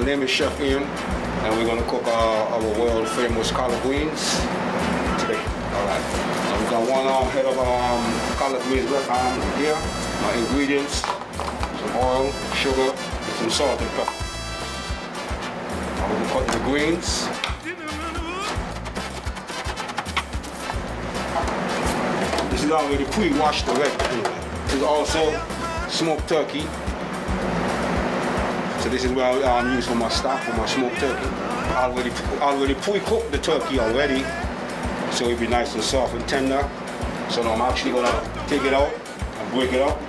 name is Chef Ian, and we're going to cook our world famous collard greens today. All right. Now we got one head of collard greens left here. My ingredients: some oil, sugar, some salt and pepper. Now we're going to cut the greens. This is already pre-washed already. This is also smoked turkey. So this is what I use for my stock, for my smoked turkey. I already pre-cooked the turkey already, so it'll be nice and soft and tender. So now I'm actually gonna take it out and break it up.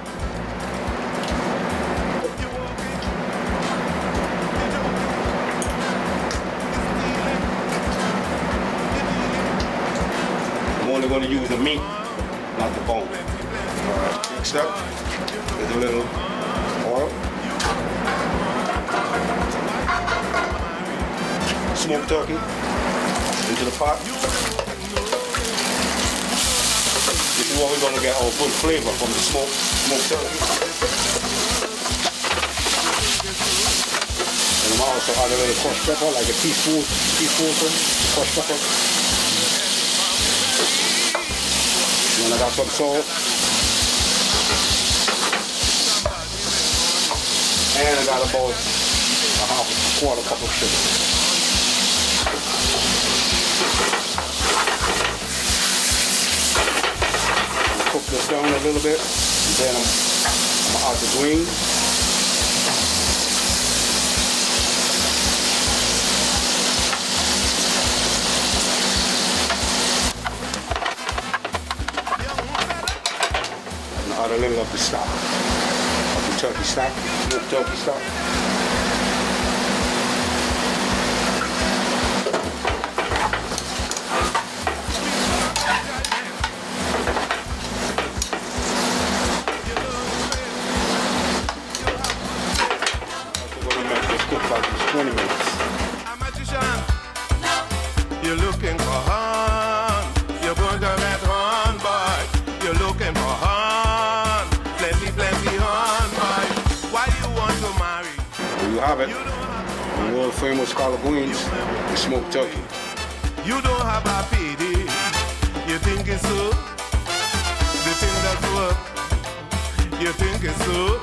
I'm only gonna use the meat, not the bone. Alright, next up is a little oil. Smoked turkey into the pot. This is what we're going to get our good flavor from the smoked turkey. And I'm also add a little crushed pepper, like a teaspoonful crushed pepper. And then I got some salt. And I got about a quarter cup of sugar. Cook this down a little bit, and then I'm gonna add the greens. And add a little of the stock, of the turkey stock, smoked turkey stock. Cook about 20 minutes. A magician, you're looking for Han. You're going to get Han, boy. You're looking for Han. Plenty Han, boy. Why do you want to marry? There you have it. The world famous collard greens, the smoked turkey. You don't have a PD. You think it's so? The thing that's work. You think it's so?